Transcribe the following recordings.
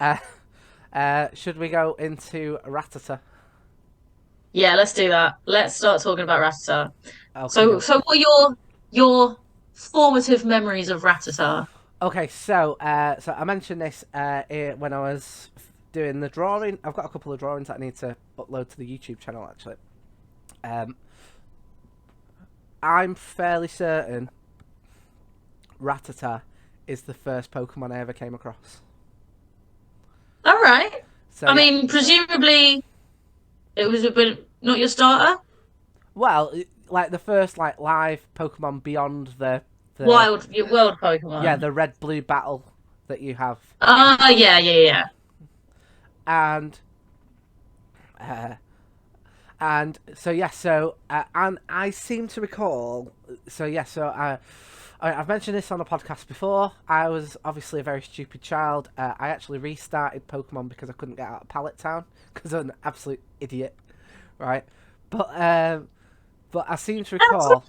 Uh, should we go into Rattata? Yeah, let's do that. Let's start talking about Rattata. Okie So doke. what are your formative memories of Rattata? Okay, so I mentioned this when I was doing the drawing. I've got a couple of drawings that I need to upload to the YouTube channel actually. Um, I'm fairly certain Rattata is the first Pokemon I ever came across. All right. So I yeah, mean, presumably it was a bit not your starter. well, like the first like live Pokemon beyond the Your wild yeah Pokemon. the red blue battle that you have, Yeah, yeah, yeah. and uh, and so yeah, and I seem to recall. So yeah, I've mentioned this on a podcast before. I was obviously a very stupid child. I actually restarted Pokemon because I couldn't get out of Pallet Town because I'm an absolute idiot, right? But um, but I seem to recall.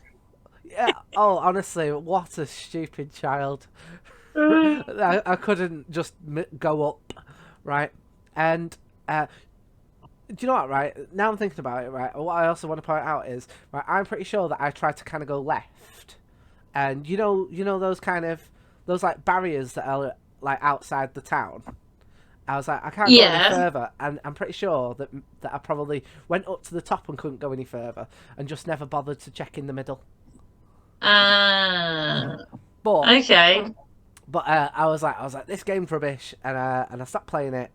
Yeah. Oh, honestly, what a stupid child. I couldn't just go up, right? And do you know what? Right now, I'm thinking about it. Right, what I also want to point out is, right, I'm pretty sure that I tried to kind of go left, and you know those kind of those like barriers that are like outside the town. I was like, I can't go any Yeah. further, and I'm pretty sure that I probably went up to the top and couldn't go any further, and just never bothered to check in the middle. Uh, But okay. I was like, this game's rubbish, and I stopped playing it.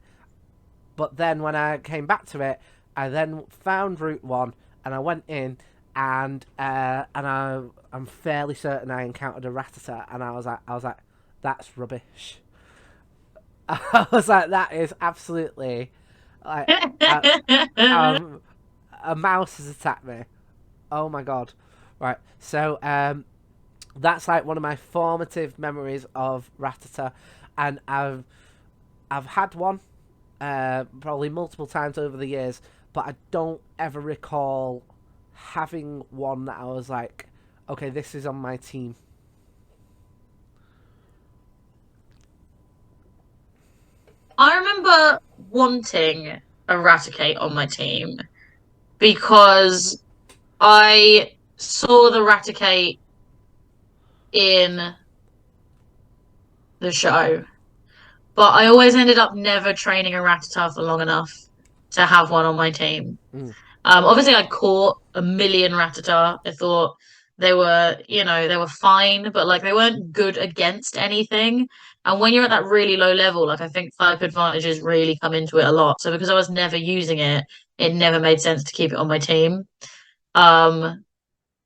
But then when I came back to it, I then found Route One, and I went in, I'm fairly certain I encountered a Rattata, and I was like, that's rubbish. I was like, that is absolutely like, um, a mouse has attacked me. Oh my god! Right, that's like one of my formative memories of Rattata, and I've had one probably multiple times over the years, but I don't ever recall having one that I was like, okay, this is on my team. I remember wanting Eradicate on my team because I saw the Raticate in the show, but I always ended up never training a Rattata for long enough to have one on my team. Mm. Obviously, I caught a million Rattata. I thought they were fine, but like they weren't good against anything. And when you're at that really low level, like I think type advantages really come into it a lot. So because I was never using it, it never made sense to keep it on my team. Um,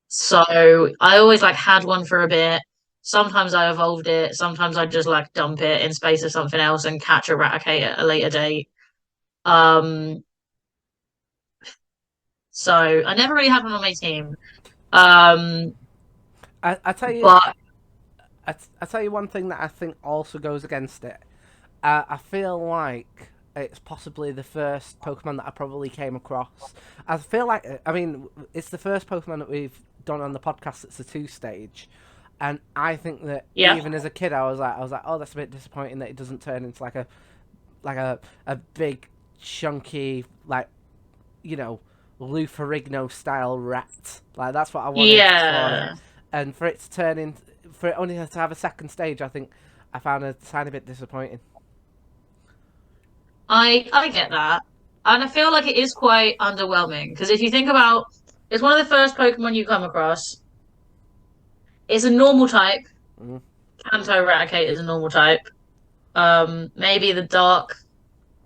so I always like had one for a bit. Sometimes I evolved it. Sometimes I'd just like dump it in space of something else and catch a Raticate at a later date. Um, so I never really had one on my team. Um, I tell you, but I tell you one thing that I think also goes against it. I feel like it's possibly the first Pokemon that I probably came across. I feel like, I mean, it's the first Pokemon that we've done on the podcast that's a two stage, and I think that yeah, even as a kid, I was like, oh, that's a bit disappointing that it doesn't turn into like a big chunky like you know Luferigno style rat. Like that's what I wanted for it, yeah, and for it to turn in, for it only to have a second stage, I think I found a tiny bit disappointing. I get that, and I feel like it is quite underwhelming because if you think about, it's one of the first Pokemon you come across. It's a normal type. Mm. Kanto Raticate is a normal type. Maybe the dark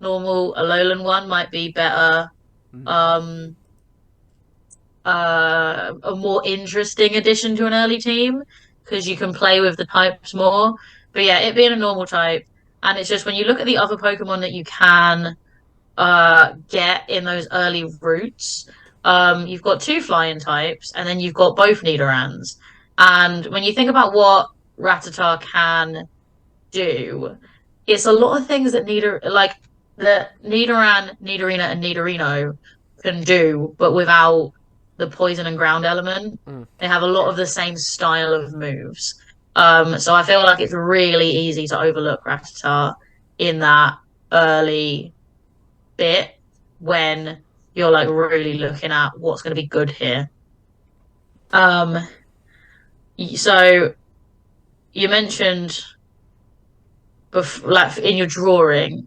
normal Alolan one might be better. Mm. Um, a more interesting addition to an early team because you can play with the types more. But yeah, it being a normal type, and it's just when you look at the other Pokemon that you can get in those early routes, you've got two flying types, and then you've got both Nidorans. And when you think about what Rattata can do, it's a lot of things that Nidoran, Nidorina, and Nidorino can do, but without the poison and ground element. Mm. They have a lot of the same style of moves. So I feel like it's really easy to overlook Rattata in that. early bit when you're like really looking at what's going to be good here. Um, so you mentioned like in your drawing,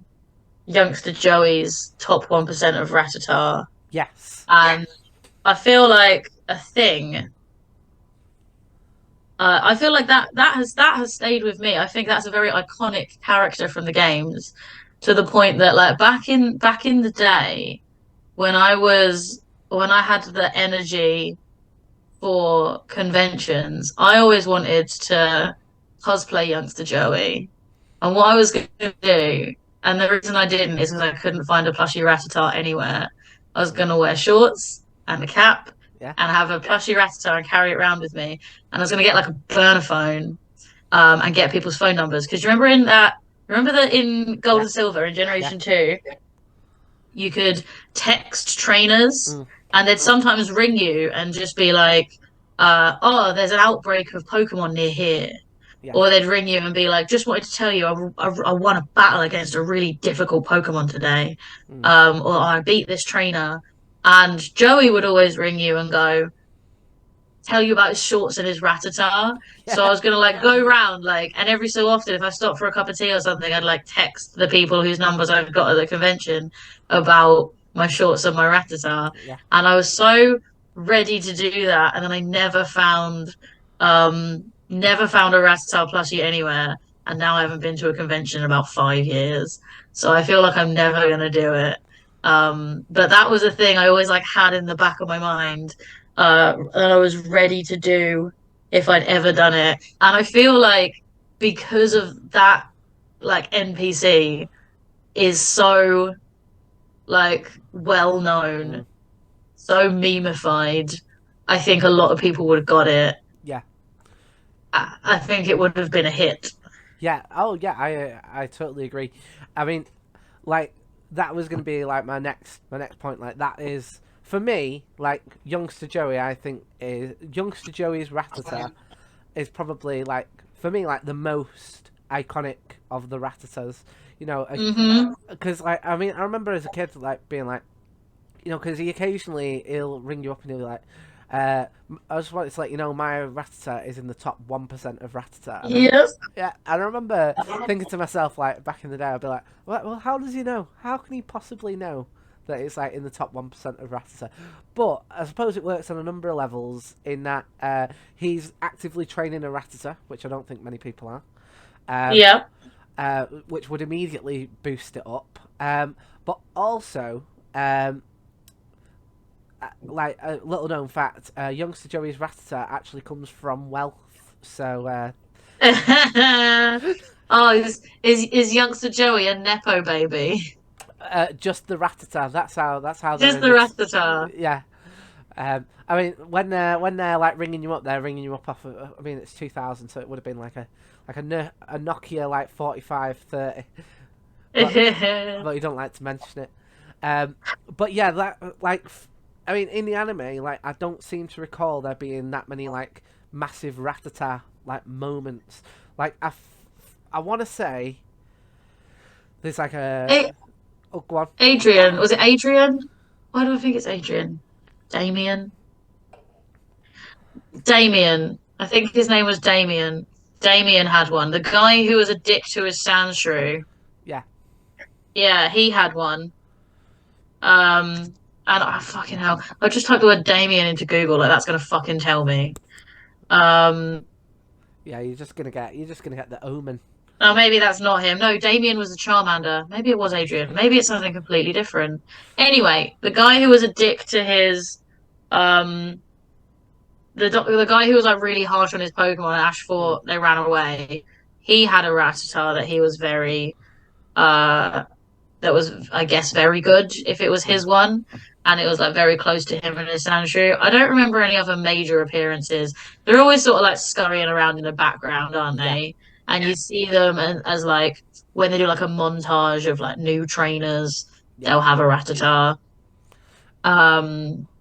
youngster Joey's top 1% of Rattata, Yes. and I feel like a thing. I feel like that has stayed with me. I think that's a very iconic character from the games, to the point that like back in the day when when I had the energy for conventions, I always wanted to cosplay youngster Joey. And what I was going to do, and the reason I didn't is because I couldn't find a plushie Rattata anywhere. I was going to wear shorts and a cap Yeah. and have a plushie Rattata and carry it around with me. And I was going to get like a burner phone, and get people's phone numbers. Because remember that in Gold Yeah. and Silver in Yeah. Generation 2, you could text trainers Mm. and they'd sometimes ring you and just be like, oh, there's an outbreak of Pokemon near here. Yeah. Or they'd ring you and be like, just wanted to tell you I won a battle against a really difficult Pokemon today. Mm. Or I beat this trainer. And Joey would always ring you and go, tell you about his shorts and his Rattata. So I Yeah. was gonna like go round like, and every so often, if I stopped for a cup of tea or something, I'd like text the people whose numbers I've got at the convention about my shorts and my Rattata. Yeah. And I was so ready to do that, and then I never found a Rattata plushie anywhere. And now I haven't been to a convention in about 5 years, so I feel like I'm never gonna do it. But that was a thing I always like had in the back of my mind, that I was ready to do if I'd ever done it. And I feel like because of that, like NPC is so like well Mm. known, so memeified. I think a lot of people would have got it. Yeah. I think it would have been a hit. Yeah. Oh, yeah. I totally agree. I mean, like that was going to be like my next point. Like that is for me, like youngster Joey. I think is youngster Joey's Rattata is probably like for me like the most iconic of the Rattatas. You know, Hmm. because like I mean I remember as a kid like being like, you know, because he occasionally he'll ring you up and he'll be like, I just wanted to let you know my Rattata is in the top 1% of Rattata. And Yes. yeah, and I remember thinking to myself like back in the day, I'd be like, well, how does he know? How can he possibly know that it's like in the top 1% of Rattata? But I suppose it works on a number of levels in that he's actively training a Rattata, which I don't think many people are. Um, Yeah. which would immediately boost it up. But also, um, like a little known fact, youngster Joey's Rattata actually comes from wealth. So Oh, is youngster Joey a nepo baby? just the Rattata. That's how they're Just in the this. Rattata. Yeah. I mean, when they're like ringing you up, they're ringing you up off. I mean, it's 2000, so it would have been like a Nokia like 4530. But you don't like to mention it. But yeah, that like, I mean, in the anime, like I don't seem to recall there being that many like massive Rattata like moments. Like I want to say there's like a A- oh go on. Adrian, was it Adrian? Why do I think it's Adrian? Damien? Damien. I think his name was Damien. Damien had one. The guy who was a dick to his Sandshrew. Yeah, Yeah, he had one. And fucking hell, I just typed the word Damien into Google, like that's gonna fucking tell me. Um, yeah. You're just gonna get the Omen. oh, maybe that's not him. No, Damien was the Charmander. Maybe it was Adrian. Maybe it's something completely different. Anyway, the guy who was a dick to his, um, the guy who was like really harsh on his Pokemon, and Ash Mm, thought they ran away. He had a Rattata that he was that was, I guess, very good if it was mm, his one. And it was like very close to him and his Sandshrew. I don't remember any other major appearances. They're always sort of like scurrying around in the background, aren't yeah, they? And you see them as like when they do like a montage of like new trainers, yeah. they'll have a Rattata.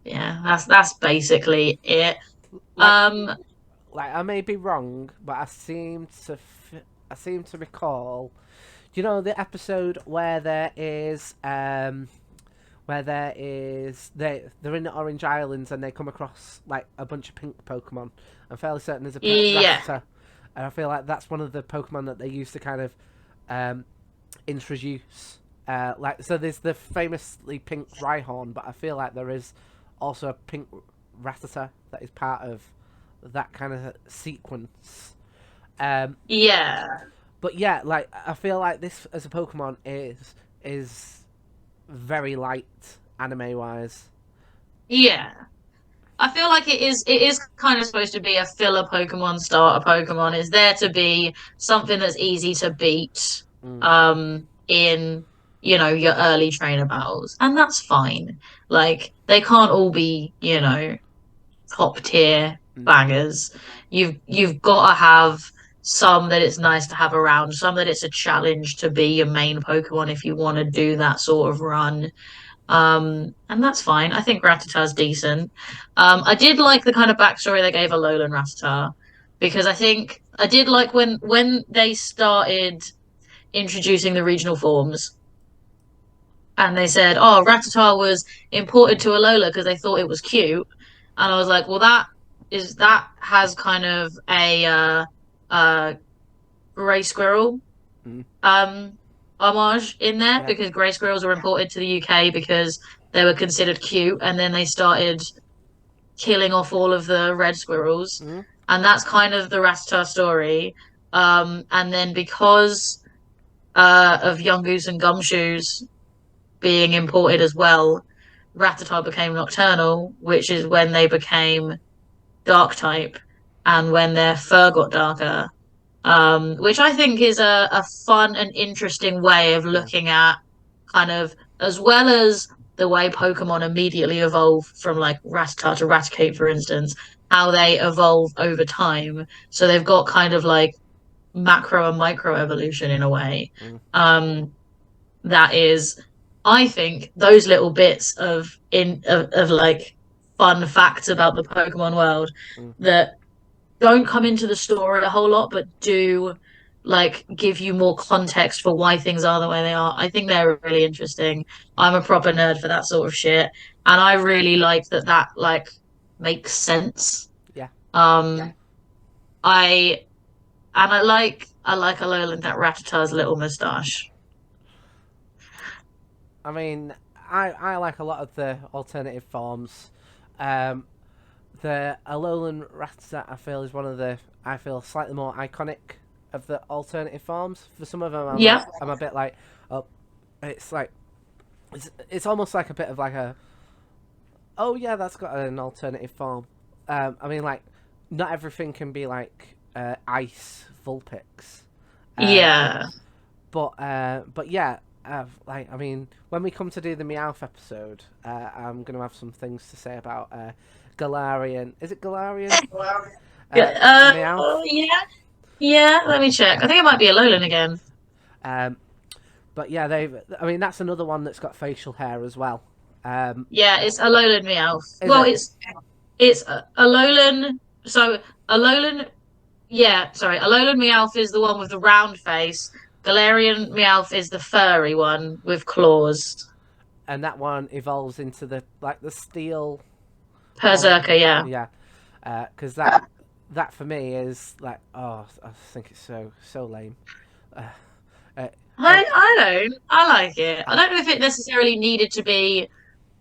Yeah, that's basically it. Like Um, I may be wrong, but I seem to recall. you know the episode where they're in the Orange Islands and they come across like a bunch of pink Pokemon. I'm fairly certain there's a pink Yeah, Rattata, and I feel like that's one of the Pokemon that they use to kind of introduce. Like so, there's the famously pink Rhyhorn, but I feel like there is also a pink Rattata that is part of that kind of sequence. Um, yeah, but yeah, like I feel like this as a Pokemon is very light anime wise. yeah. I feel like it is kind of supposed to be a filler Pokemon, starter Pokemon. It's there to be something that's easy to beat Mm, in your early trainer battles. And that's fine. Like they can't all be, top tier mm, bangers. You've got to have some that it's nice to have around, some that it's a challenge to be your main Pokemon if you want to do that sort of run. And that's fine. I think Rattata's decent. I did like the kind of backstory they gave Alolan Rattata because I think I did like when they started introducing the regional forms and they said, "Oh, Rattata was imported to Alola because they thought it was cute," and I was like, "Well, that has kind of a uh gray squirrel mm, um homage in there yeah. because grey squirrels were imported to the UK because they were considered cute, and then they started killing off all of the red squirrels, Mm, and that's kind of the Rattata story. And then because of Young Goose and Gumshoes being imported as well, Rattata became nocturnal, which is when they became dark type, and when their fur got darker, which I think is a fun and interesting way of yeah. looking at kind of as well as the way Pokemon immediately evolve from like Rattata to Raticate, for instance, how they evolve over time. So they've got kind of like macro and micro evolution in a way. Mm, Um, that is, I think, those little bits of like fun facts about the Pokemon world mm, that don't come into the story a whole lot, but do like give you more context for why things are the way they are. I think they're really interesting. I'm a proper nerd for that sort of shit, and I really like that like makes sense. yeah. Um, I I like Alolan that Rattata's little moustache. I mean, I like a lot of the alternative forms. Um, the Alolan Rattata I feel is one of the I feel slightly more iconic of the alternative forms. For some of them, Yeah, I'm a bit like, oh, it's like it's almost like a bit of like a oh yeah, that's got an alternative form. I mean, like, not everything can be like ice Vulpix. Um, yeah. but yeah, like I mean, when we come to do the Meowth episode, I'm gonna have some things to say about Galarian. Is it Galarian? Meowth. Yeah, yeah. Let me check. I think it might be Alolan again. Um, but yeah, they've. I mean, that's another one that's got facial hair as well. Um, Yeah, it's Alolan Meowth. is Well, it? it's Alolan. So Alolan, yeah, sorry, Alolan Meowth is the one with the round face. Galarian Meowth is the furry one with claws. And that one evolves into the like the steel form. Berserker, yeah. Yeah, because that for me is like oh I think it's so lame. Uh, uh, I oh, I don't. I like it. I I, don't know if it necessarily needed to be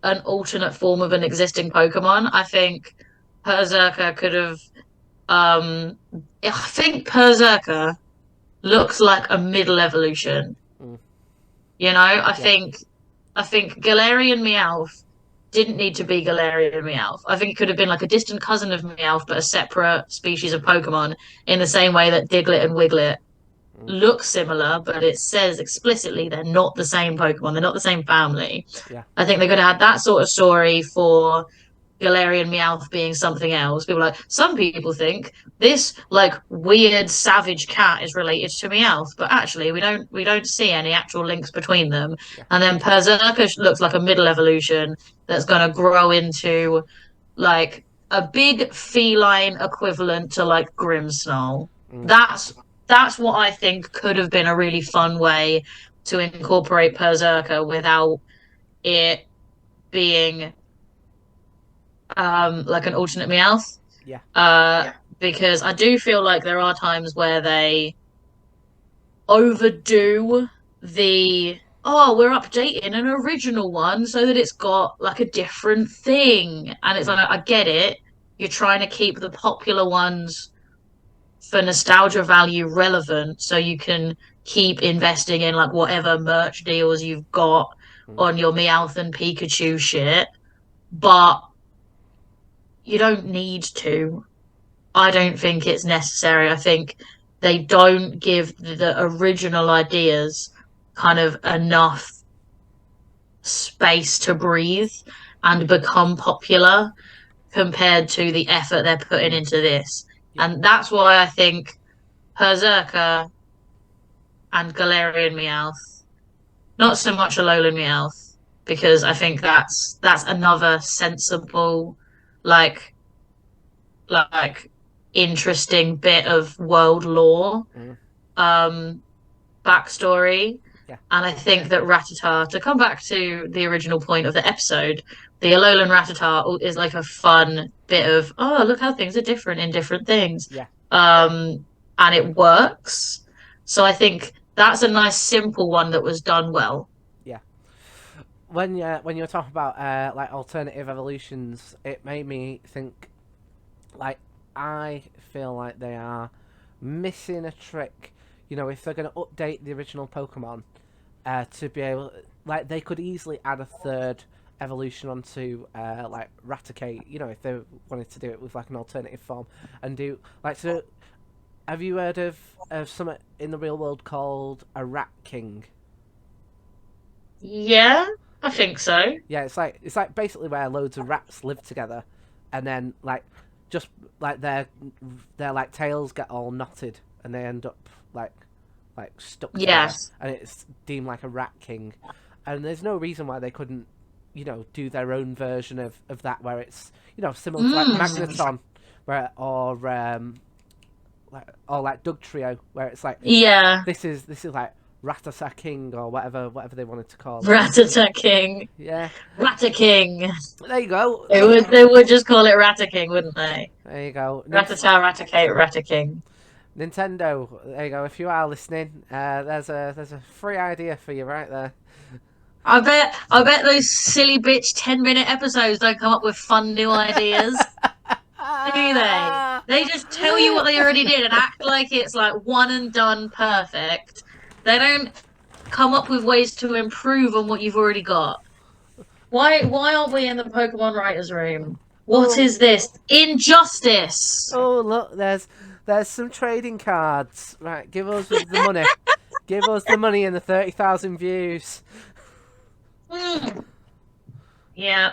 an alternate form of an existing Pokemon. I think Berserker could have. Um, I think Berserker looks like a middle evolution. mm, You know, I yeah, think I think Galarian Meowth didn't need to be Galarian Meowth. I think it could have been like a distant cousin of Meowth, but a separate species of Pokemon, in the same way that Diglett and Wiglet mm, look similar, but it says explicitly they're not the same Pokemon. They're not the same family. yeah, I think they could have had that sort of story for Galarian Meowth being something else. People like some people think this like weird savage cat is related to Meowth, but actually we don't see any actual links between them. yeah, And then Berserker looks like a middle evolution that's gonna grow into like a big feline equivalent to like Grimmsnarl. mm, That's that's what I think could have been a really fun way to incorporate Berserker without it being like an alternate Meowth. Yeah. Because I do feel like there are times where they overdo the we're updating an original one so that it's got like a different thing. And it's Mm. like I get it. You're trying to keep the popular ones for nostalgia value relevant so you can keep investing in like whatever merch deals you've got Mm. on your Meowth and Pikachu shit. But you don't need to. I don't think it's necessary. I think they don't give the original ideas kind of enough space to breathe and become popular compared to the effort they're putting Mm. into this. Yeah. And that's why I think Berserker and Galarian Meowth, not so much Alolan Meowth, because I think that's another sensible, like like interesting bit of world lore Mm. um backstory. Yeah. And I think that Rattata, to come back to the original point of the episode, the Alolan Rattata is like a fun bit of, oh, look how things are different in different things. Yeah. And it works. So I think that's a nice simple one that was done well. Yeah. When you're talking about like alternative evolutions, it made me think like I feel like they are missing a trick. You know, if they're going to update the original Pokemon, to be able, like, they could easily add a third evolution onto like Raticate. You know, if they wanted to do it with like an alternative form and do like so. Have you heard of something in the real world called a Rat King? Yeah, I think so. Yeah, it's like basically where loads of rats live together, and then like just like their like tails get all knotted, and they end up like stuck together, Yes. and it's deemed like a rat king. And there's no reason why they couldn't, do their own version of that where it's similar to like Mm. Magneton, where or like Doug Trio, where it's like Yeah. this is like Rattata King or whatever they wanted to call it. Rattata King. Yeah, Ratta King. there you go. They would just call it Ratta King, wouldn't they? There you go. Rattata, Rattacate, Ratta King. Nintendo. There you go. If you are listening, there's a free idea for you right there. I bet those silly bitch 10-minute episodes don't come up with fun new ideas, do they? They just tell you what they already did and act like it's like one and done perfect. They don't come up with ways to improve on what you've already got. Why aren't we in the Pokemon writers' room? What Oh, is this? Injustice! oh, look, there's some trading cards. Right, give us the money. Give us the money and the 30,000 views. Mm. Yeah.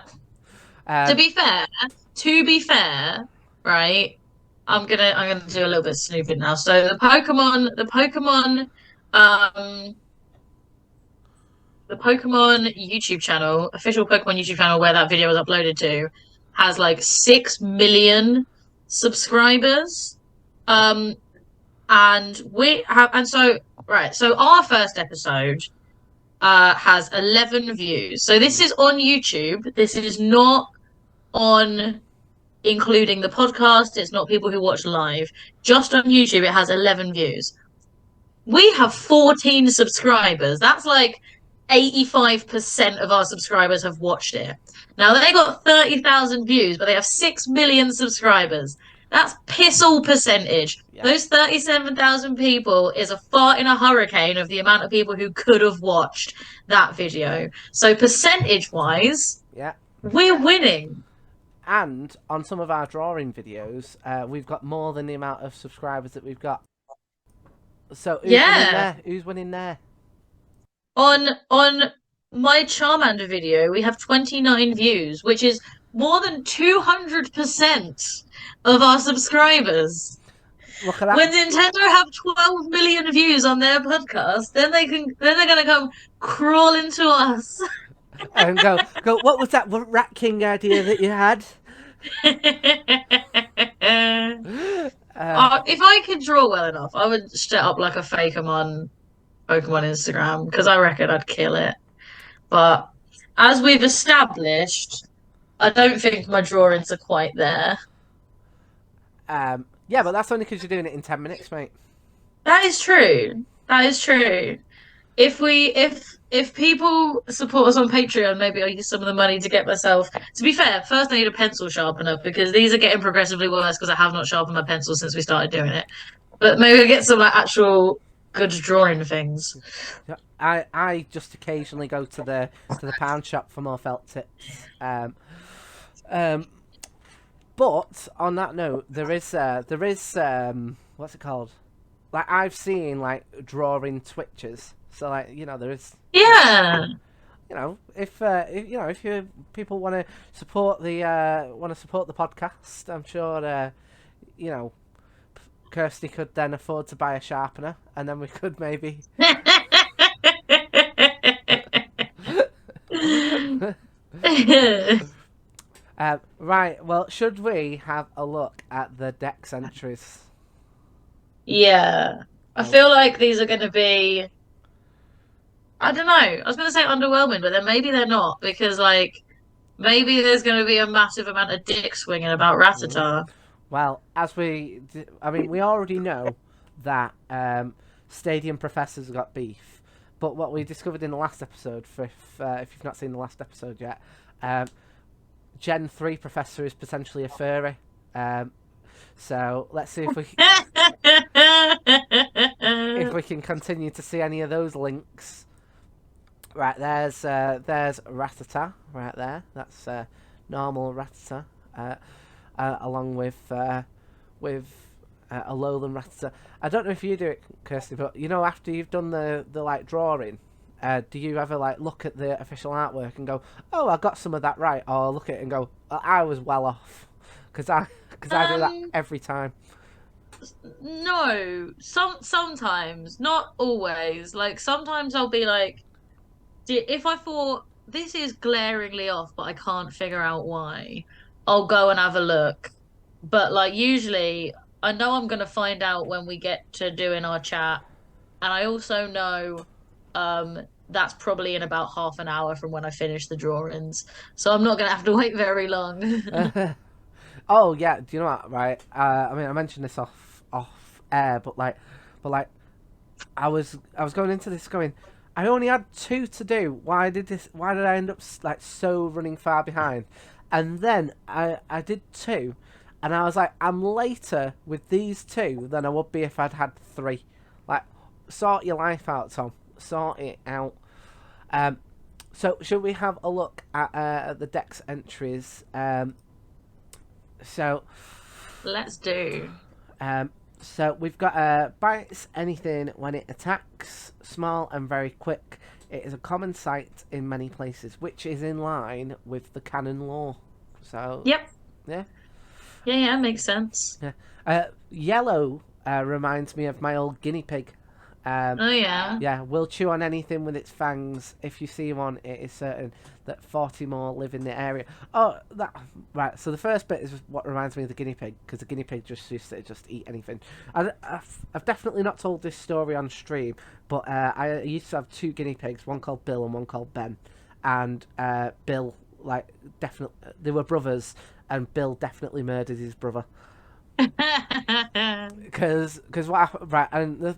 To Um, be fair, to be fair, right? I'm gonna do a little bit of snooping now. So um the Pokemon YouTube channel, official Pokemon YouTube channel where that video was uploaded to, has like 6 million subscribers. Um and so right, so our first episode has 11 views. So this is on YouTube. This is not on including the podcast. It's not people who watch live. Just on YouTube, it has 11 views. We have 14 subscribers. That's like 85% of our subscribers have watched it. Now they got 30,000 views, but they have 6 million subscribers. That's piss all percentage. yeah, Those 37,000 people is a fart in a hurricane of the amount of people who could have watched that video. So percentage wise, yeah. we're winning. And on some of our drawing videos, we've got more than the amount of subscribers that we've got. So who's winning Yeah. there? Who's winning there? On my Charmander video, we have 29 views, which is more than 200% of our subscribers. Look at When that. Nintendo have 12 million views on their podcast, then they're gonna come crawl into us. And go. What was that Rat King idea that you had? If I could draw well enough, I would set up like a Pokemon Instagram because I reckon I'd kill it. But as we've established, I don't think my drawings are quite there. Yeah, but that's only because you're doing it in 10 minutes, mate. That is true. That is true. If people support us on Patreon, maybe I'll use some of the money to get myself. To be fair, first I need a pencil sharpener because these are getting progressively worse because I have not sharpened my pencil since we started doing it. But maybe I'll get some like actual good drawing things. I just occasionally go to the pound shop for more felt tips. Um, but on that note, there is what's it called? Like I've seen like drawing Twitches. So like there is Yeah. if if you people want to support the podcast, I'm sure you know Kirstie could then afford to buy a sharpener, and then we could maybe. Right. Well, should we have a look at the dex entries? Yeah. I Oh, feel like these are going to be, I don't know. I was going to say underwhelming, but then maybe they're not because, like, maybe there's going to be a massive amount of dick swinging about mm. Rattata. Well, I mean, we already know that Stadium Professor's got beef, but what we discovered in the last episode, if you've not seen the last episode yet, um, Gen 3 Professor is potentially a furry. So let's see if we can continue to see any of those links. Right, there's Rattata right there. That's normal Rattata, along with a lowland Rattata. I don't know if you do it, Kirsty, but after you've done the like drawing, do you ever like look at the official artwork and go, "Oh, I got some of that right," or look at it and go, "I was well off," because I do that Um, every time. no, sometimes, not always. Like sometimes I'll be like, if I thought this is glaringly off, but I can't figure out why, I'll go and have a look. But like usually, I know I'm gonna find out when we get to doing our chat, and I also know that's probably in about half an hour from when I finish the drawings. So I'm not gonna have to wait very long. Oh yeah, do you know what? Right, I mean, I mentioned this off air, but like, I was going into this going, I only had two to do. Why did this? Why did I end up like so running far behind? And then I did two, and I was like, I'm later with these two than I would be if I'd had three. Like, sort your life out, Tom. Sort it out. Um, so should we have a look at the Dex entries? So Let's do. Um, so we've got bites anything when it attacks, small and very quick. It is a common sight in many places, which is in line with the canon lore. So Yep. yeah, Yeah, makes sense. yeah. Yellow reminds me of my old guinea pig. Um, Oh yeah. yeah, will chew on anything with its fangs. If you see one, it is certain that 40 more live in the area. Oh, that right. So the first bit is what reminds me of the guinea pig, because the guinea pig just used to just eat anything. I've definitely not told this story on stream, but I used to have two guinea pigs, one called Bill and one called Ben, and Bill like definitely they were brothers, and Bill definitely murdered his brother. Because what happened, right, and the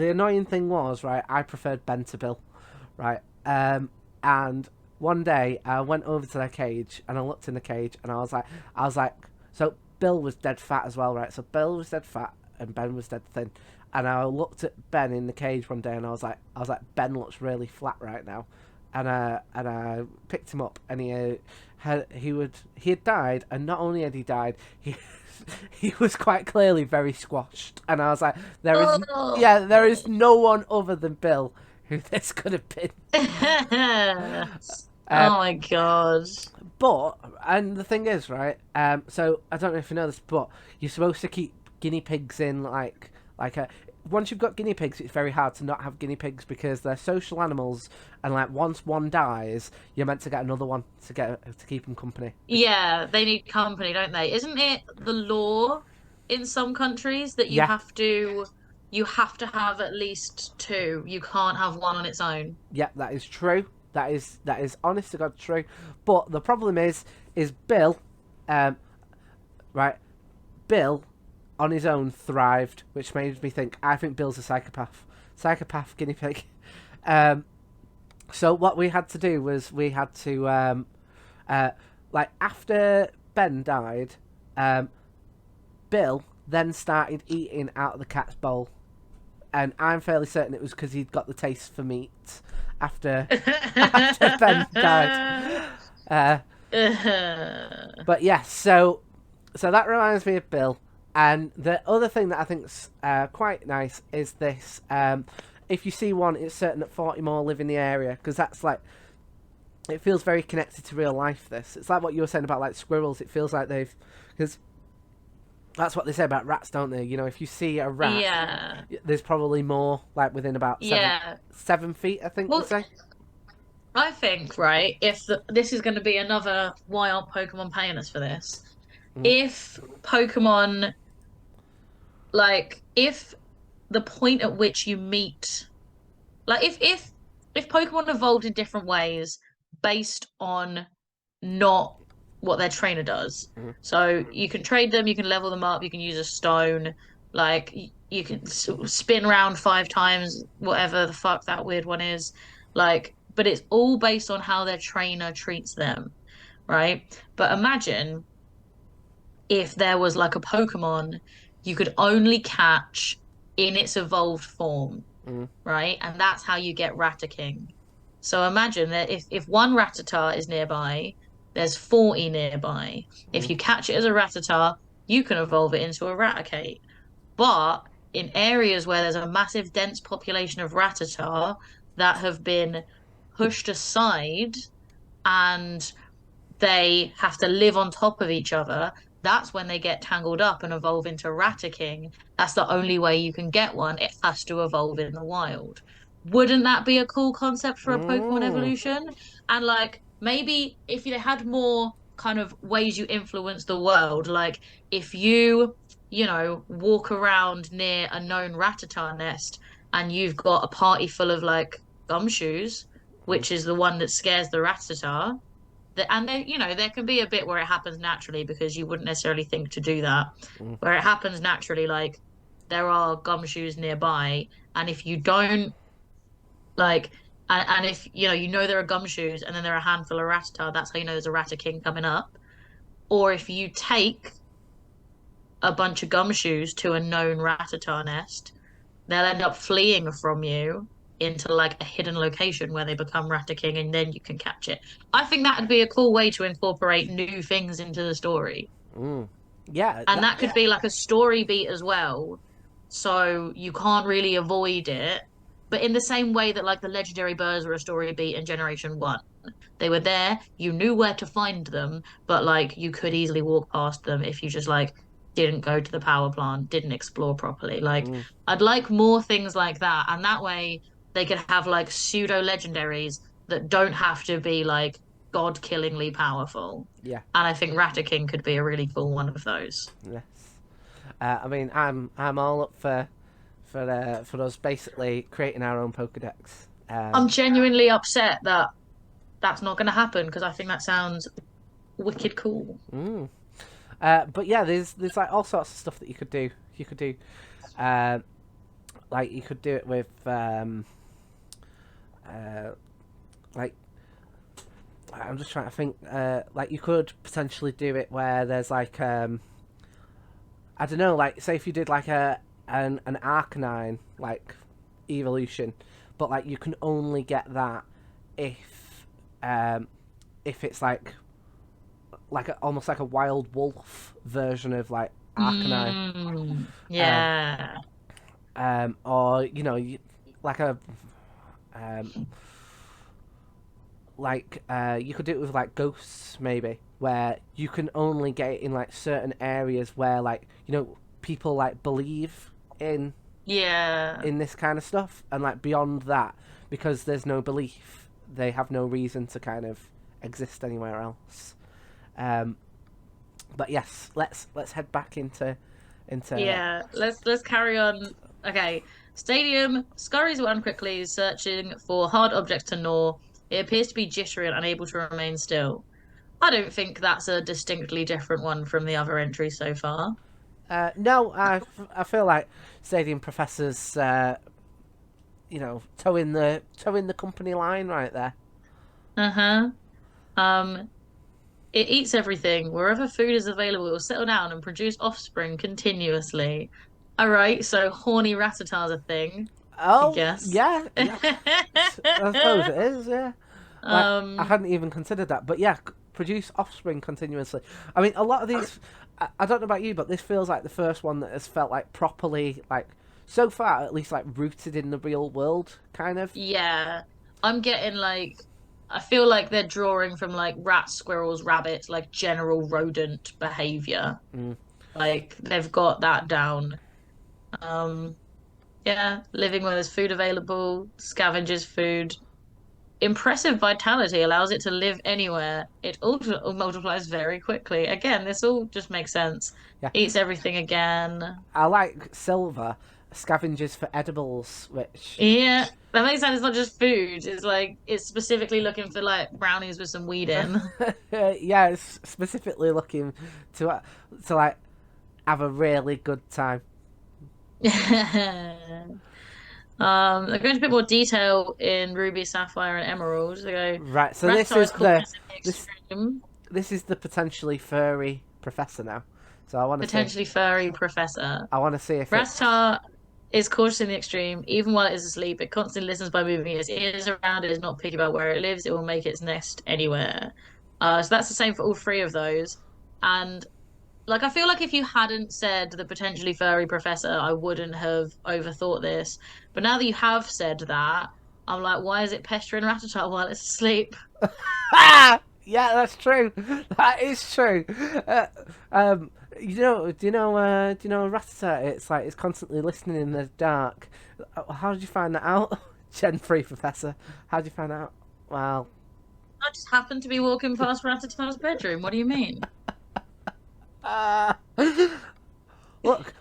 annoying thing was, right, I preferred Ben to Bill, right, and one day I went over to their cage and I looked in the cage and I was like, so Bill was dead fat as well, right, so Bill was dead fat and Ben was dead thin, and I looked at Ben in the cage one day and I was like, Ben looks really flat right now, and I picked him up and he had died, and not only had he died, he was quite clearly very squashed, and I was like, Oh. there is no one other than Bill who this could have been. Oh Um, my God. but and the thing is, right? So I don't know if you know this, but you're supposed to keep guinea pigs in like a. Once you've got guinea pigs, it's very hard to not have guinea pigs because they're social animals, and like once one dies, you're meant to get another one to keep them company. Yeah, they need company, don't they? Isn't it the law? in some countries that Yeah, you have to have at least two. You can't have one on its own. yeah, that is true. That is honest to God true. But the problem is Bill, um, right? Bill, on his own, thrived, which made me think. I think Bill's a psychopath guinea pig. Um, so what we had to do was we had to like after Ben died, um, Bill then started eating out of the cat's bowl, and I'm fairly certain it was because he'd got the taste for meat after after Ben died. Uh, but yes, so that reminds me of Bill. And the other thing that I think's quite nice is this. If you see one, it's certain that 40 more live in the area, because that's like it feels very connected to real life. This it's like what you were saying about like squirrels. It feels like they've because that's what they say about rats, don't they? You know, if you see a rat, Yeah. there's probably more like within about seven Yeah. 7 feet. I think they Well, say. I think, right, if this is going to be another why aren't Pokemon paying us for this? Mm, If Pokemon, like, if the point at which you meet, like, if Pokemon evolved in different ways based on not what their trainer does. mm, So you can trade them, you can level them up, you can use a stone, like you can spin around 5 times, whatever the fuck that weird one is. Like, but it's all based on how their trainer treats them, right? But imagine if there was like a Pokemon you could only catch in its evolved form, mm, right? And that's how you get Rattaking. So imagine that if one Rattata is nearby, there's 40 nearby. If mm, you catch it as a Rattata, you can evolve it into a Raticate. But in areas where there's a massive dense population of Rattata that have been pushed aside and they have to live on top of each other, that's when they get tangled up and evolve into Rattaking. That's the only way you can get one. It has to evolve in the wild. Wouldn't that be a cool concept for a Pokemon mm. evolution? And like maybe if they had more kind of ways you influence the world, like if you walk around near a known Rattata nest and you've got a party full of like gumshoes, which is the one that scares the Rattata, and there can be a bit where it happens naturally because you wouldn't necessarily think to do that. Mm, Where it happens naturally, like there are gumshoes nearby, and if you don't like, and if there are gumshoes, and then there are a handful of Rattata, that's how you know there's a Ratta King coming up. Or if you take a bunch of gumshoes to a known Rattata nest, they'll end up fleeing from you into like a hidden location where they become Ratta King and then you can catch it. I think that would be a cool way to incorporate new things into the story. mm. Yeah, And that, that could be like a story beat as well. So you can't really avoid it. But in the same way that like the legendary birds were a story beat in Generation 1. They were there, you knew where to find them, but like you could easily walk past them if you just like didn't go to the power plant, didn't explore properly. Like mm, I'd like more things like that, and that way they could have like pseudo legendaries that don't have to be like god-killingly powerful. yeah, And I think Rattaking could be a really cool one of those. yes. I mean, I'm all up for us basically creating our own Pokedex. I'm genuinely upset that that's not going to happen because I think that sounds wicked cool. Mm. But yeah, there's like all sorts of stuff that you could do. You could do, uh, like you could do it with, uh, like I'm just trying to think. Like you could potentially do it where there's like, I don't know, like say if you did like an Arcanine like evolution, but like you can only get that if um if it's like almost like a wild wolf version of like Arcanine, um, Yeah. or like a um, you could do it with like ghosts maybe, where you can only get it in like certain areas where like people like believe in Yeah. in this kind of stuff, and like beyond that, because there's no belief, they have no reason to kind of exist anywhere else. Um, but yes, let's head back into into. Yeah, let's carry on. Okay. Stadium scurries around quickly, searching for hard objects to gnaw. It appears to be jittery and unable to remain still. I don't think that's a distinctly different one from the other entries so far. No, I feel like Stadium Professor's, towing the company line right there. Uh-huh. Um, it eats everything. Wherever food is available, it will settle down and produce offspring continuously. All right, so horny Rattata's a thing, I Oh guess. yeah, yeah. I suppose it is. Yeah. Like I Um, hadn't even considered that, but yeah, produce offspring continuously. I mean, a lot of these. I don't know about you, but this feels like the first one that has felt like properly, like so far at least, like rooted in the real world, kind of. yeah, I'm getting like I feel like they're drawing from like rats, squirrels, rabbits, like general rodent behavior. Mm. Like they've got that down. Um, yeah, living where there's food available, scavengers food. Impressive vitality allows it to live anywhere. It also multiplies very quickly. Again, this all just makes sense. Yeah, Eats everything again. I like silver scavengers for edibles, which Yeah, that makes sense. It's not just food. It's like it's specifically looking for like brownies with some weed in. yeah, it's specifically looking to like have a really good time. They go into a bit more detail in Ruby, Sapphire, and Emerald. They go, Right, so Rattata is cautious in the this extreme, this is the potentially furry professor now. So potentially furry professor. I want to see if it's Rattata is cautious in the extreme. Even while it is asleep, it constantly listens by moving its ears around. It is not picky about where it lives. It will make its nest anywhere. So that's the same for all three of those. And like, I feel like if you hadn't said the potentially furry professor, I wouldn't have overthought this. But now that you have said that, I'm like, why is it pestering Rattata while it's asleep? ah yeah, that's true. That is true. Uh, um, do you know Rattata? It's like it's constantly listening in the dark. How did you find that out, Gen 3 professor? How did you find out? Well, I just happened to be walking past Rattata's bedroom. What do you mean? uh, look.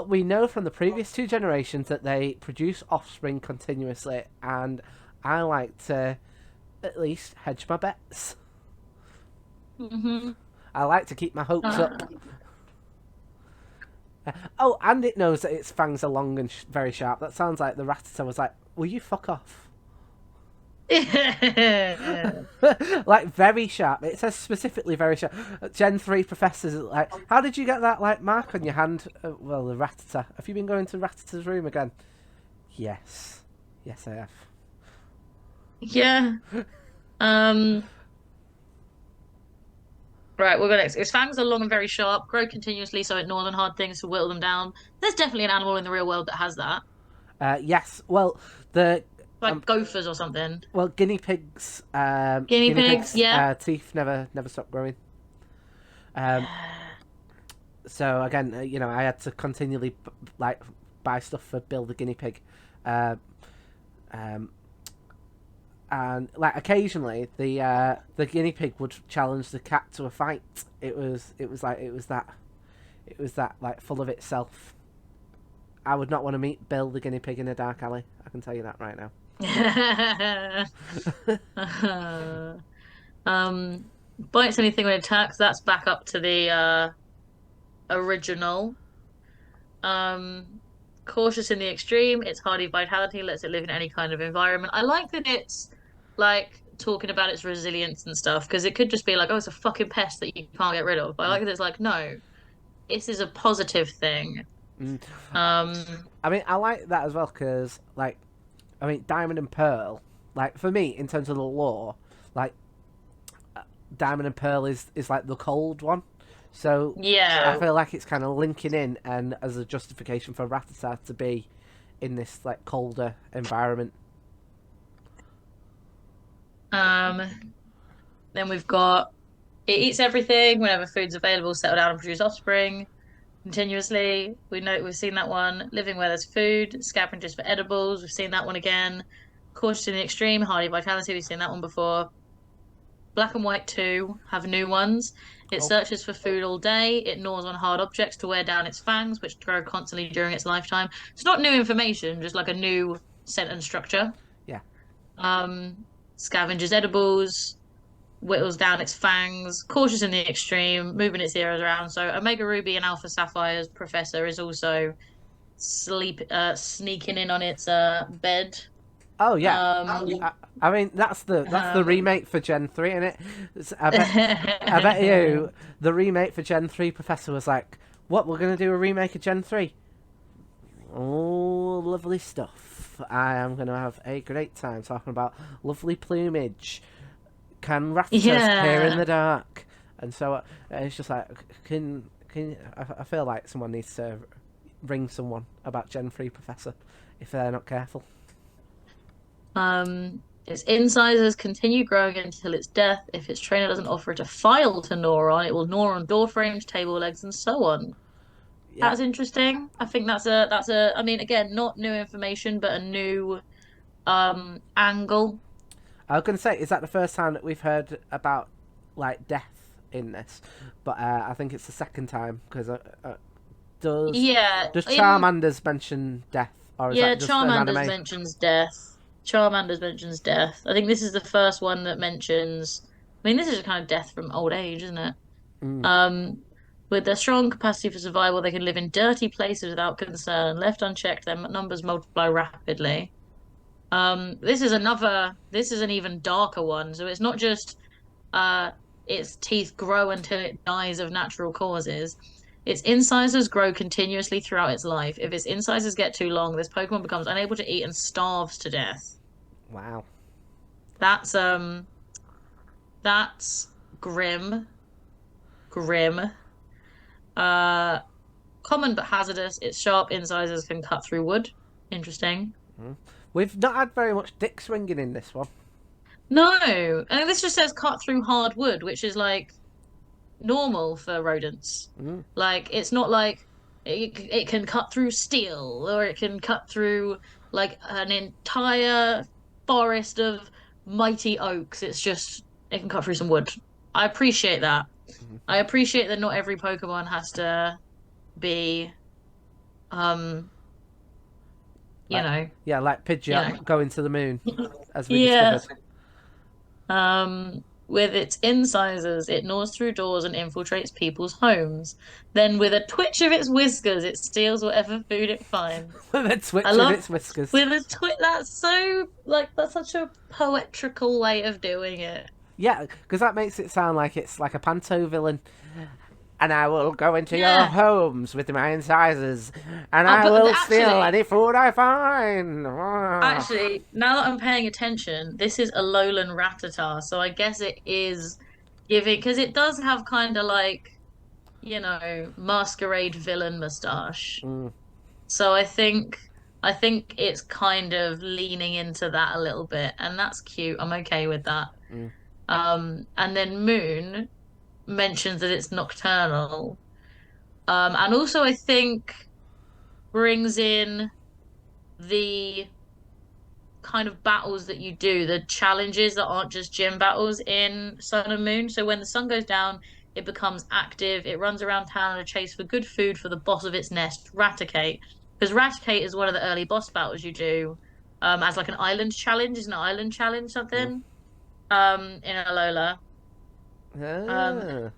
We know from the previous two generations that they produce offspring continuously, and I like to at least hedge my bets. Hmm. I like to keep my hopes Uh, up. Oh, and it knows that its fangs are long and very sharp. That sounds like the Rattata was like, "Will you fuck off?" Like very sharp. It says specifically very sharp. Gen 3 professors like, how did you get that like mark on your hand? Well, the Rattata. Have you been going to Rattata's room again? Yes, yes, I have. yeah. Um. Right, we'll go next. Its fangs are long and very sharp, grow continuously, so it gnaws on hard things to whittle them down. There's definitely an animal in the real world that has that, Yes. Well, the like gophers or something. guinea pigs. Guinea Guinea pigs, pigs. yeah. Teeth never stop growing. Um, so again, I had to continually like buy stuff for Bill the guinea pig, uh, um, and like occasionally the guinea pig would challenge the cat to a fight. It was that like full of itself. I would not want to meet Bill the guinea pig in a dark alley. I can tell you that right now. Um, bites anything when it attacks. That's back up to the original. Um, cautious in the extreme. Its hardy vitality lets it live in any kind of environment. I like that it's like talking about its resilience and stuff because it could just be like, oh, it's a fucking pest that you can't get rid of. But I Mm. like that it's like, no, this is a positive thing. Mm. Um, I mean, I like that as well because, like, I mean, Diamond and Pearl, like for me in terms of the lore, like Diamond and Pearl is like the cold one. So I yeah. feel like it's kind of linking in and as a justification for Rattata to be in this like colder environment. Um, then we've got it eats everything whenever food's available, settle down and produce offspring continuously. We've seen that one. Living where there's food, scavengers for edibles. We've seen that one again. Cautious in the extreme, hardy vitality. We've seen that one before. Black and White 2 have new ones. It Oh, searches for food all day. It gnaws on hard objects to wear down its fangs, which grow constantly during its lifetime. It's not new information, just like a new sentence structure. yeah. Scavengers edibles, whittles down its fangs, cautious in the extreme, moving its ears around. So Omega Ruby and Alpha Sapphire's professor is also sneaking in on its bed. Oh yeah. Um, I mean that's the um, remake for Gen 3, isn't it? I bet you the remake for Gen 3 Professor was like, what, we're gonna do a remake of Gen 3? Oh, lovely stuff. I am gonna have a great time talking about lovely plumage. Can Rattatas hear in yeah. the dark? And so it's just like, I feel like someone needs to ring someone about Gen 3 Professor if they're not careful. Its incisors continue growing until its death. If its trainer doesn't offer it a file to gnaw on, it will gnaw on door frames, table legs, and so on. Yeah. That's interesting. I think that's a I mean again, not new information, but a new angle. I was going to say, is that the first time that we've heard about like death in this? But I think it's the second time because does Yeah, does in Charmander's mention death, or is yeah, that just an Charmander's anime? mentions death. Charmander's mentions death. I think this is the first one that mentions I mean this is a kind of death from old age, isn't it? Mm. Um, with their strong capacity for survival, they can live in dirty places without concern. Left unchecked, their numbers multiply rapidly. This is an even darker one. So it's not just uh, its teeth grow until it dies of natural causes. Its incisors grow continuously throughout its life. If its incisors get too long, this Pokemon becomes unable to eat and starves to death. Wow. That's that's grim, grim. Uh, Common but hazardous. Its sharp incisors can cut through wood. Interesting. Mm. We've not had very much dick swinging in this one. No, and this just says cut through hard wood, which is like normal for rodents. Mm. Like it's not like it can cut through steel or it can cut through like an entire forest of mighty oaks. It's just it can cut through some wood. I appreciate that. I appreciate that not every Pokemon has to be um, you Like, know, yeah, like you know. Pidgeot going to the moon, as we Yeah. discovered. With its incisors, it gnaws through doors and infiltrates people's homes. Then, with a twitch of its whiskers, it steals whatever food it finds. With a I twitch of love its whiskers. with a twitch. That's so like that's such a poetrical way of doing it. Yeah, because that makes it sound like it's like a panto villain. And I will go into your Yeah. homes with my incisors, and I But will steal actually, any food I find. Ah. actually, now that I'm paying attention, this is a lowland Rattata, so I guess it is giving because it does have kind of like masquerade villain mustache. Mm, So I think it's kind of leaning into that a little bit, and that's cute. I'm okay with that. mm. And then Moon mentions that it's nocturnal. And also I think brings in the kind of battles that you do, the challenges that aren't just gym battles in Sun and Moon. So when the sun goes down, it becomes active. It runs around town on a chase for good food for the boss of its nest, Raticate. Because Raticate is one of the early boss battles you do, as like an island challenge. Is an island challenge Mm. something? In Alola. Um, Ah.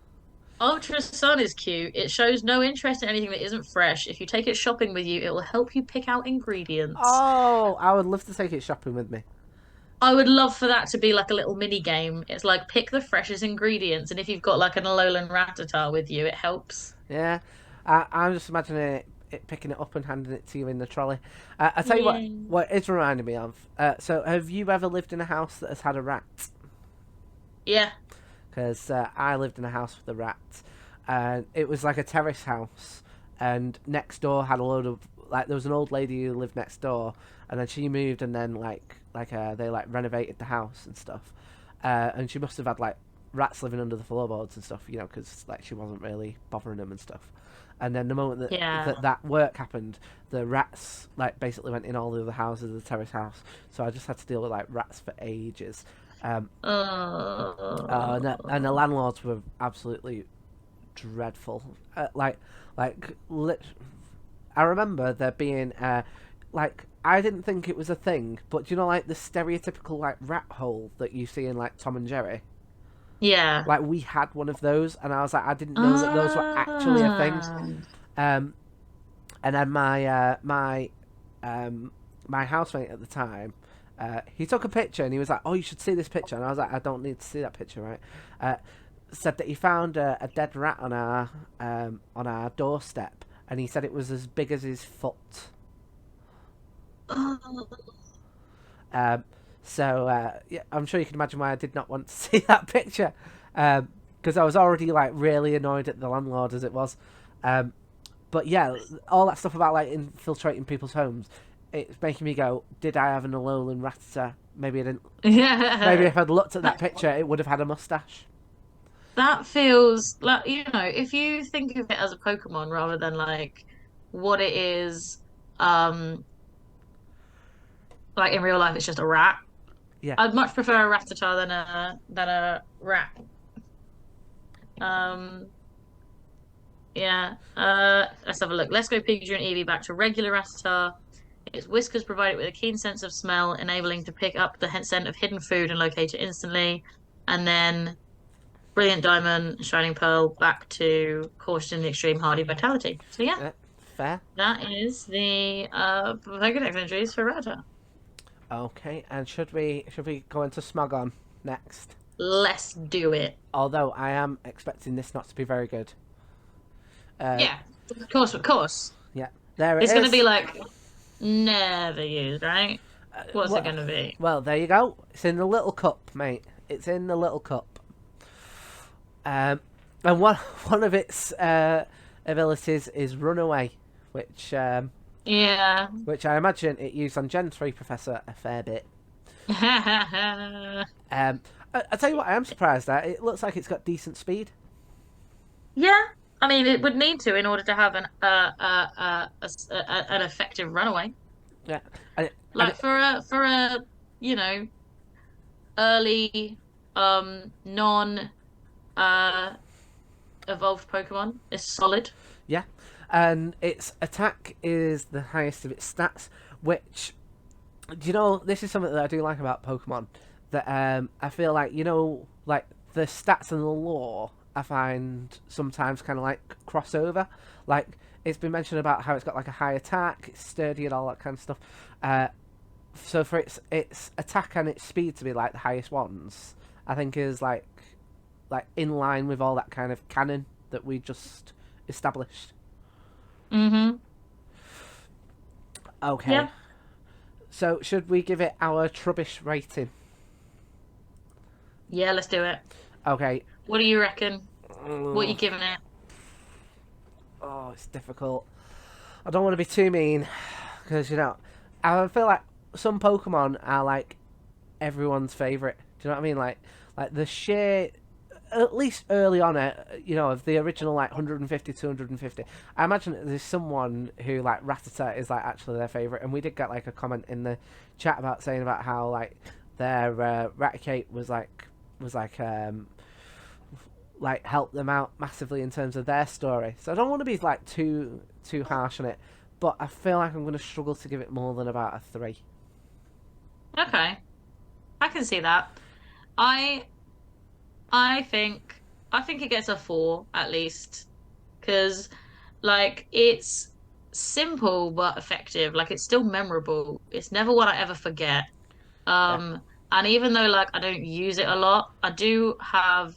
Ultra Sun is cute. It shows no interest in anything that isn't fresh. If you take it shopping with you, it will help you pick out ingredients. Oh, I would love to take it shopping with me. I would love for that to be like a little mini game. It's like pick the freshest ingredients, and if you've got like an Alolan Rattata with you, it helps. Yeah, I'm just imagining it picking it up and handing it to you in the trolley. I tell you Yeah. what it's reminding me of. So, have you ever lived in a house that has had a rat? Yeah. Because I lived in a house with a rat, and it was like a terrace house, and next door had a load of like there was an old lady who lived next door, and then she moved, and then they like renovated the house and stuff, and she must have had like rats living under the floorboards and stuff, because like she wasn't really bothering them and stuff. And then the moment that, Yeah. that work happened, the rats like basically went in all the other houses of the terrace house. So I just had to deal with like rats for ages. And the landlords were absolutely dreadful. Like, I remember there being like I didn't think it was a thing, but you know, like the stereotypical like rat hole that you see in like Tom and Jerry. Yeah. Like we had one of those, and I was like, I didn't know that those were actually a thing. Ah. Um, and then um, my housemate at the time, he took a picture and he was like, "Oh, you should see this picture." And I was like, "I don't need to see that picture, right?" Uh, Said that he found a dead rat on our doorstep, and he said it was as big as his foot. Oh. Um, yeah, I'm sure you can imagine why I did not want to see that picture, because I was already like really annoyed at the landlord as it was. Um, but yeah, all that stuff about like infiltrating people's homes, it's making me go, did I have an Alolan Rattata? Maybe I didn't. Maybe Yeah. if I'd looked at that That picture, it would have had a mustache. that feels like, if you think of it as a Pokemon rather than like what it is, um, like in real life, it's just a rat. Yeah. I'd much prefer a Rattata than a rat. Um, yeah. Let's have a look. Let's go Pikachu and Eevee back to regular Rattata. Its whiskers provide it with a keen sense of smell, enabling to pick up the scent of hidden food and locate it instantly. And then Brilliant Diamond, Shining Pearl, back to Caution in the Extreme, Hardy Vitality. So yeah, uh, Fair. that is the Pokedex entries for Rattata. Okay, and should we go into Smogon next? Let's do it. Although I am expecting this not to be very good. Uh, Yeah, of course, of course. yeah, there it It's gonna be is. like never used, right? What's it Well, gonna be? well, there you go. It's in the little cup, mate. It's in the little cup. And one of its abilities is Runaway, which Yeah. which I imagine it used on Gen 3 Professor a fair bit. Um, I tell you what, I am surprised at. It looks like it's got decent speed. Yeah. I mean, it would need to in order to have an effective runaway. Yeah, and Like for a you know early non uh evolved Pokemon is solid. yeah, and its attack is the highest of its stats. Which, do you know, this is something that I do like about Pokemon. That I feel like, like the stats and the lore, I find sometimes kind of like crossover. Like it's been mentioned about how it's got like a high attack, it's sturdy and all that kind of stuff. Uh, so for its attack and its speed to be like the highest ones, I think is like in line with all that kind of canon that we just established. Mm-hmm. Okay, Yeah. so should we give it our Trubbish rating? Yeah, let's do it. Okay. What do you reckon? What are you Ugh. giving it? Oh, it's difficult. I don't want to be too mean because I feel like some Pokemon are like everyone's favorite. Do you know what I mean? Like the sheer, at least early on, of the original like 150, 250. I imagine that there's someone who like Rattata is like actually their favorite, and we did get like a comment in the chat about saying about how like their Raticate was like helped them out massively in terms of their story. So I don't want to be like too harsh on it, but I feel like I'm going to struggle to give it more than about a 3. Okay, I can see that. I I think I think it gets a 4 at least because like it's simple but effective. Like it's still memorable. It's never one I ever forget. Yeah, And even though like I don't use it a lot, I do have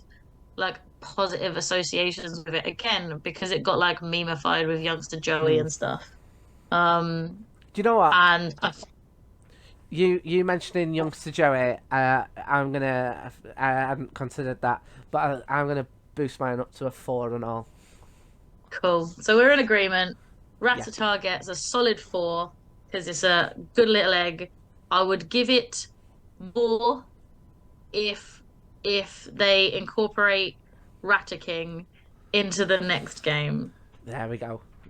like positive associations with it again because it got like memeified with youngster Joey mm. and stuff. Um, Do you know what? and I, You mentioning youngster Joey, I hadn't considered that, but I'm gonna boost mine up to a 4 and all. cool. So we're in agreement. Yeah, Rattata gets a solid 4 because it's a good little egg. I would give it more if they incorporate Rattaking into the next game. there we go.